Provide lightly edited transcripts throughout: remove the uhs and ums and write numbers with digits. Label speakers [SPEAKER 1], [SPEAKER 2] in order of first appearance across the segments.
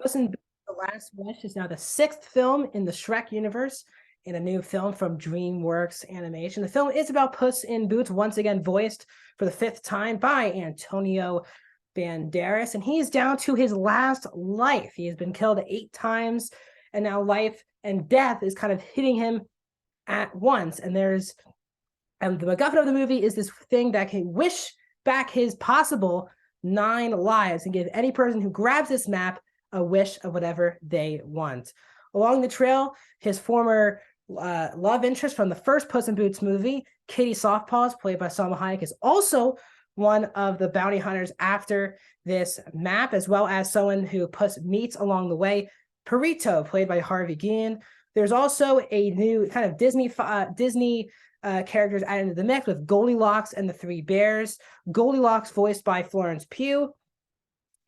[SPEAKER 1] Puss in Boots: The Last Wish is now the sixth film in the Shrek universe and a new film from DreamWorks Animation. The film is about Puss in Boots, once again voiced for the fifth time by Antonio Banderas, and he's down to his last life. He has been killed 8 times, and now life and death is kind of hitting him at once. And the MacGuffin of the movie is this thing that can wish back his possible 9 lives and give any person who grabs this map a wish of whatever they want. Along the trail, his former love interest from the first Puss in Boots movie, Kitty Softpaws, played by Salma Hayek, is also one of the bounty hunters after this map, as well as someone who Puss meets along the way, Perito, played by Harvey Guillen. There's also a new kind of Disney characters added into the mix with Goldilocks and the Three Bears. Goldilocks voiced by Florence Pugh.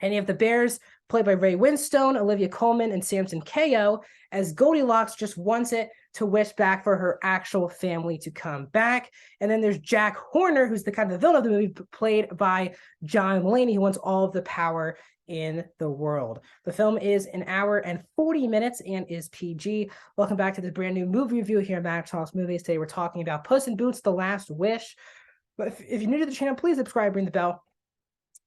[SPEAKER 1] Any of the bears played by Ray Winstone, Olivia Colman, and Samson Kayo, as Goldilocks just wants it to wish back for her actual family to come back. And then there's Jack Horner, who's the kind of the villain of the movie, played by John Mulaney, who wants all of the power in the world. The film is an hour and 40 minutes and is PG. Welcome back to this brand new movie review here at Max Talks Movies. Today we're talking about Puss in Boots: The Last Wish. But if you're new to the channel, please subscribe, ring the bell.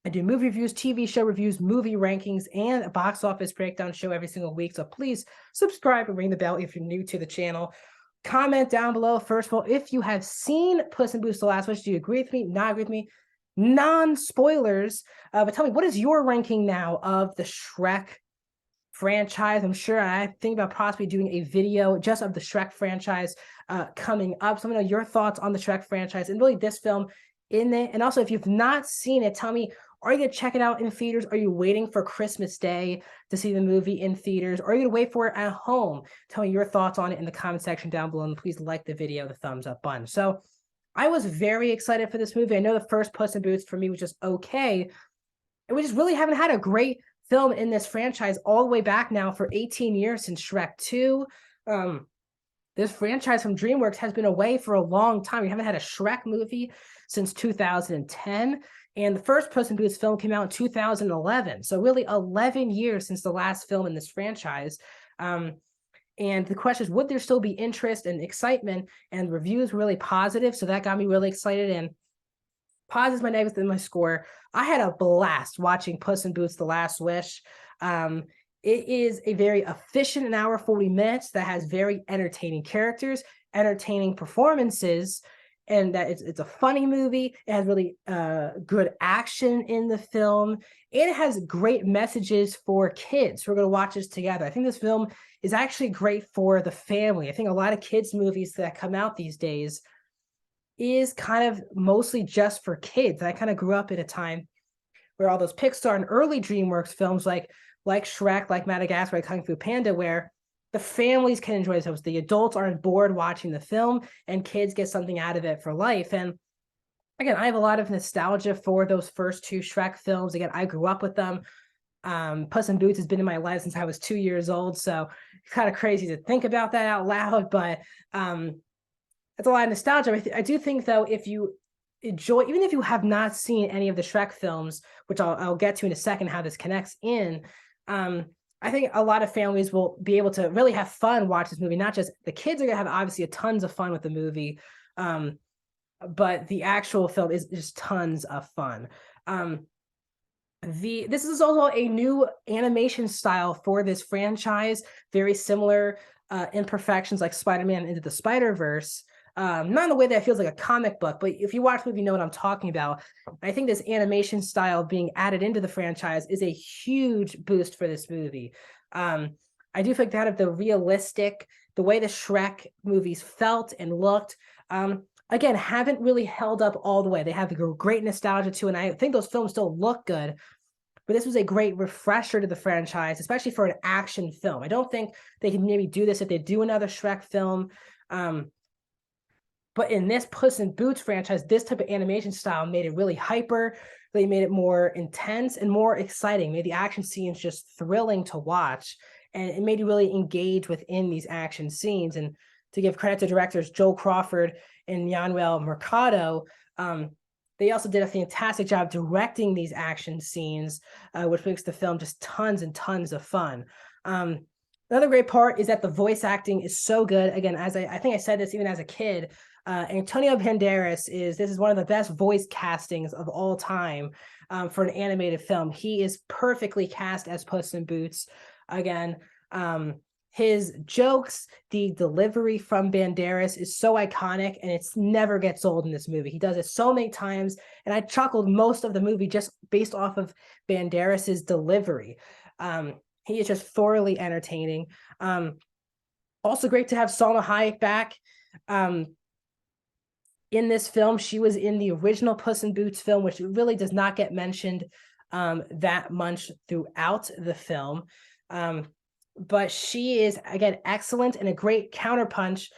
[SPEAKER 1] I do movie reviews, TV show reviews, movie rankings, and a box office breakdown show every single week. So please subscribe and ring the bell if you're new to the channel. Comment down below, first of all, if you have seen Puss in Boots: The Last Wish. Do you agree with me? Not agree with me? Non-spoilers. But tell me, what is your ranking now of the Shrek franchise? I'm sure I think about possibly doing a video just of the Shrek franchise coming up. So let me know your thoughts on the Shrek franchise and really this film in it. And also, if you've not seen it, tell me, are you going to check it out in theaters? Are you waiting for Christmas Day to see the movie in theaters? Or are you going to wait for it at home? Tell me your thoughts on it in the comment section down below. And please like the video, the thumbs up button. So I was very excited for this movie. I know the first Puss in Boots for me was just okay. And we just really haven't had a great film in this franchise all the way back now for 18 years since Shrek 2. This franchise from DreamWorks has been away for a long time. We haven't had a Shrek movie since 2010. And the first Puss in Boots film came out in 2011. So really 11 years since the last film in this franchise. And the question is, would there still be interest and excitement? And reviews were really positive. So that got me really excited. And positive is my negative in my score. I had a blast watching Puss in Boots: The Last Wish. It is a very efficient an hour 40 minutes that has very entertaining characters, entertaining performances, and that it's a funny movie. It has really good action in the film. And it has great messages for kids. We're going to watch this together. I think this film is actually great for the family. I think a lot of kids' movies that come out these days is kind of mostly just for kids. I kind of grew up at a time where all those Pixar and early DreamWorks films like Shrek, like Madagascar, like Kung Fu Panda, where the families can enjoy themselves. The adults aren't bored watching the film, and kids get something out of it for life. And again, I have a lot of nostalgia for those first two Shrek films. Again, I grew up with them. Puss in Boots has been in my life since I was 2 years old, so it's kind of crazy to think about that out loud, but it's a lot of nostalgia. I do think, though, if you enjoy, even if you have not seen any of the Shrek films, which I'll get to in a second how this connects in, I think a lot of families will be able to really have fun watch this movie. Not just the kids are going to have obviously tons of fun with the movie, but the actual film is just tons of fun. This is also a new animation style for this franchise, very similar imperfections like Spider-Man Into the Spider-Verse. Not in the way that it feels like a comic book, but if you watch the movie, you know what I'm talking about. I think this animation style being added into the franchise is a huge boost for this movie. I do think that of the realistic, the way the Shrek movies felt and looked, again, haven't really held up all the way. They have great nostalgia too, and I think those films still look good. But this was a great refresher to the franchise, especially for an action film. I don't think they can maybe do this if they do another Shrek film. But in this Puss in Boots franchise, this type of animation style made it really hyper. They made it more intense and more exciting, made the action scenes just thrilling to watch. And it made you really engage within these action scenes. And to give credit to directors Joel Crawford and Manuel Mercado, They also did a fantastic job directing these action scenes, which makes the film just tons and tons of fun. Another great part is that the voice acting is so good. Again, as I think I said this even as a kid, Antonio Banderas this is one of the best voice castings of all time for an animated film. He is perfectly cast as Puss in Boots. Again, his jokes, the delivery from Banderas is so iconic, and it's never gets old in this movie. He does it so many times, and I chuckled most of the movie just based off of Banderas's delivery. He is just thoroughly entertaining. Also great to have Salma Hayek back. In this film, she was in the original Puss in Boots film, which really does not get mentioned that much throughout the film. But she is, again, excellent and a great counterpunch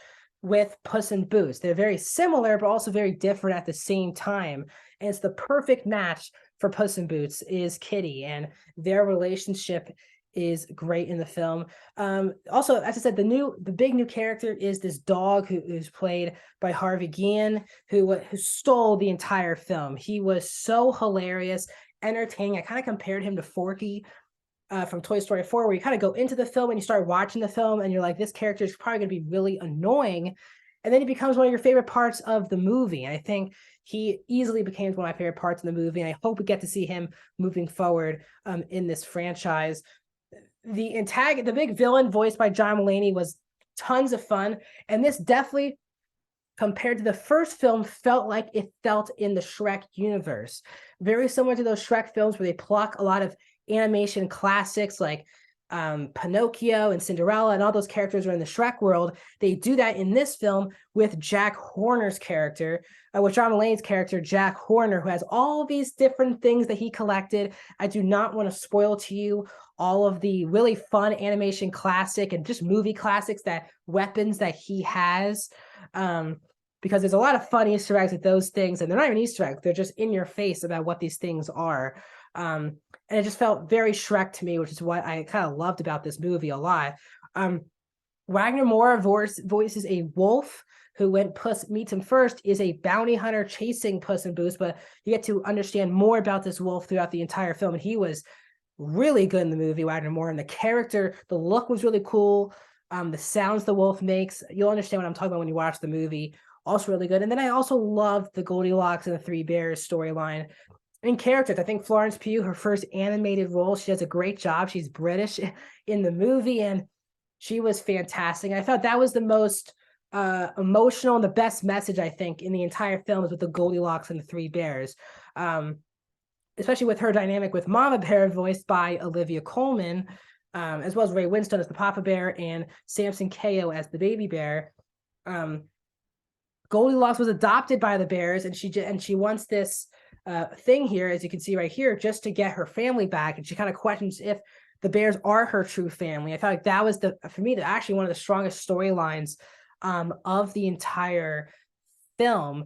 [SPEAKER 1] with Puss in Boots. They're very similar, but also very different at the same time. And it's the perfect match for Puss in Boots is Kitty, and their relationship is great in the film. Also, as I said, the big new character is this dog who's played by Harvey Guillen, who stole the entire film. He was so hilarious, entertaining. I kind of compared him to Forky from Toy Story 4, where you kind of go into the film and you start watching the film and you're like, this character is probably going to be really annoying. And then he becomes one of your favorite parts of the movie. And I think he easily became one of my favorite parts of the movie. And I hope we get to see him moving forward in this franchise. The big villain voiced by John Mulaney was tons of fun. And this definitely, compared to the first film, felt like it felt in the Shrek universe. Very similar to those Shrek films where they pluck a lot of animation classics like Pinocchio and Cinderella, and all those characters are in the Shrek world. They do that in this film with Jack Horner's character, with John Mulaney's character, Jack Horner, who has all these different things that he collected. I do not want to spoil to you all of the really fun animation classic and just movie classics, weapons that he has. Because there's a lot of fun Easter eggs with those things, and they're not even Easter eggs, they're just in your face about what these things are. And it just felt very Shrek to me, which is what I kind of loved about this movie a lot. Wagner Moore voices a wolf who, when Puss meets him first, is a bounty hunter chasing Puss in Boots, but you get to understand more about this wolf throughout the entire film. And he was really good in the movie, Wagner Moore, and the character, the look was really cool. The sounds the wolf makes, you'll understand what I'm talking about when you watch the movie. Also really good. And then I also loved the Goldilocks and the Three Bears storyline. In characters, I think Florence Pugh, her first animated role, she does a great job. She's British in the movie, and she was fantastic. I thought that was the most emotional and the best message, I think, in the entire film is with the Goldilocks and the Three Bears. Especially with her dynamic with Mama Bear, voiced by Olivia Colman, as well as Ray Winstone as the Papa Bear and Samson Kayo as the Baby Bear. Goldilocks was adopted by the bears, and she wants this thing here, as you can see right here, just to get her family back. And she kind of questions if the bears are her true family. I felt like that was for me, actually one of the strongest storylines of the entire film,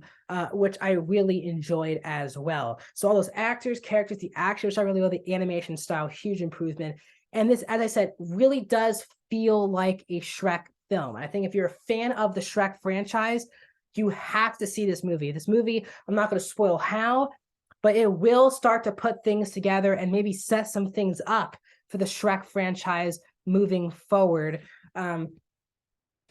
[SPEAKER 1] which I really enjoyed as well. So all those actors, characters, the action, which I really love, the animation style, huge improvement. And this, as I said, really does feel like a Shrek film. I think if you're a fan of the Shrek franchise, you have to see this movie. This movie, I'm not going to spoil how, but it will start to put things together and maybe set some things up for the Shrek franchise moving forward.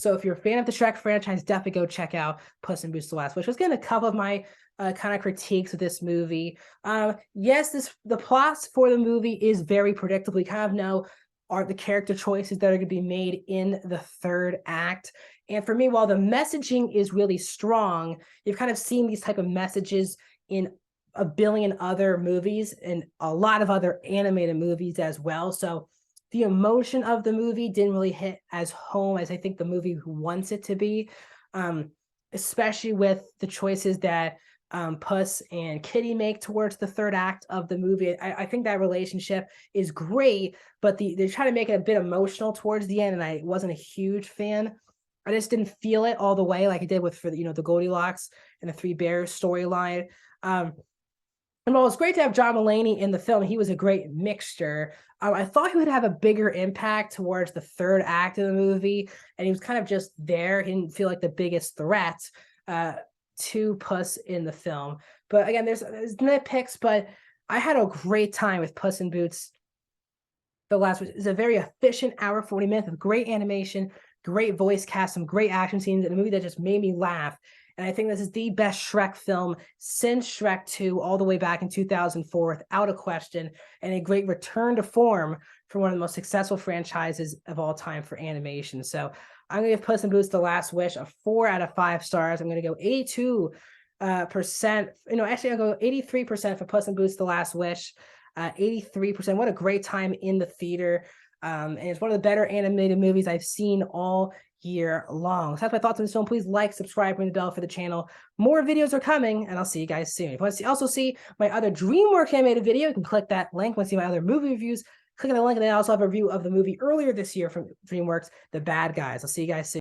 [SPEAKER 1] So if you're a fan of the Shrek franchise, definitely go check out Puss in Boots: The Last Wish. Let's get a couple of my kind of critiques of this movie. Yes, the plots for the movie is very predictable. You kind of know are the character choices that are going to be made in the third act. And for me, while the messaging is really strong, you've kind of seen these type of messages in a billion other movies and a lot of other animated movies as well. So the emotion of the movie didn't really hit as home as I think the movie wants it to be, especially with the choices that Puss and Kitty make towards the third act of the movie. I think that relationship is great, but they try to make it a bit emotional towards the end, and I wasn't a huge fan. I just didn't feel it all the way like I did with the Goldilocks and the Three Bears storyline. And while it's great to have John Mulaney in the film, he was a great mixture. I thought he would have a bigger impact towards the third act of the movie, and he was kind of just there. He didn't feel like the biggest threat to Puss in the film. But again, there's nitpicks, but I had a great time with Puss in Boots. The last is a very efficient hour 40 minutes of great animation, great voice cast, some great action scenes, and a movie that just made me laugh. And I think this is the best Shrek film since Shrek 2, all the way back in 2004, without a question, and a great return to form for one of the most successful franchises of all time for animation. So I'm going to give Puss in Boots: The Last Wish a 4 out of 5 stars. I'm going to go 82%. Actually, I'll go 83% for Puss in Boots: The Last Wish. 83%. What a great time in the theater. And it's one of the better animated movies I've seen all year long. So that's my thoughts on this film. Please like, subscribe, ring the bell for the channel. More videos are coming, and I'll see you guys soon. If you want to also see my other DreamWorks animated video, you can click that link. Want to see my other movie reviews, click on the link, and then I also have a review of the movie earlier this year from DreamWorks, The Bad Guys. I'll see you guys soon.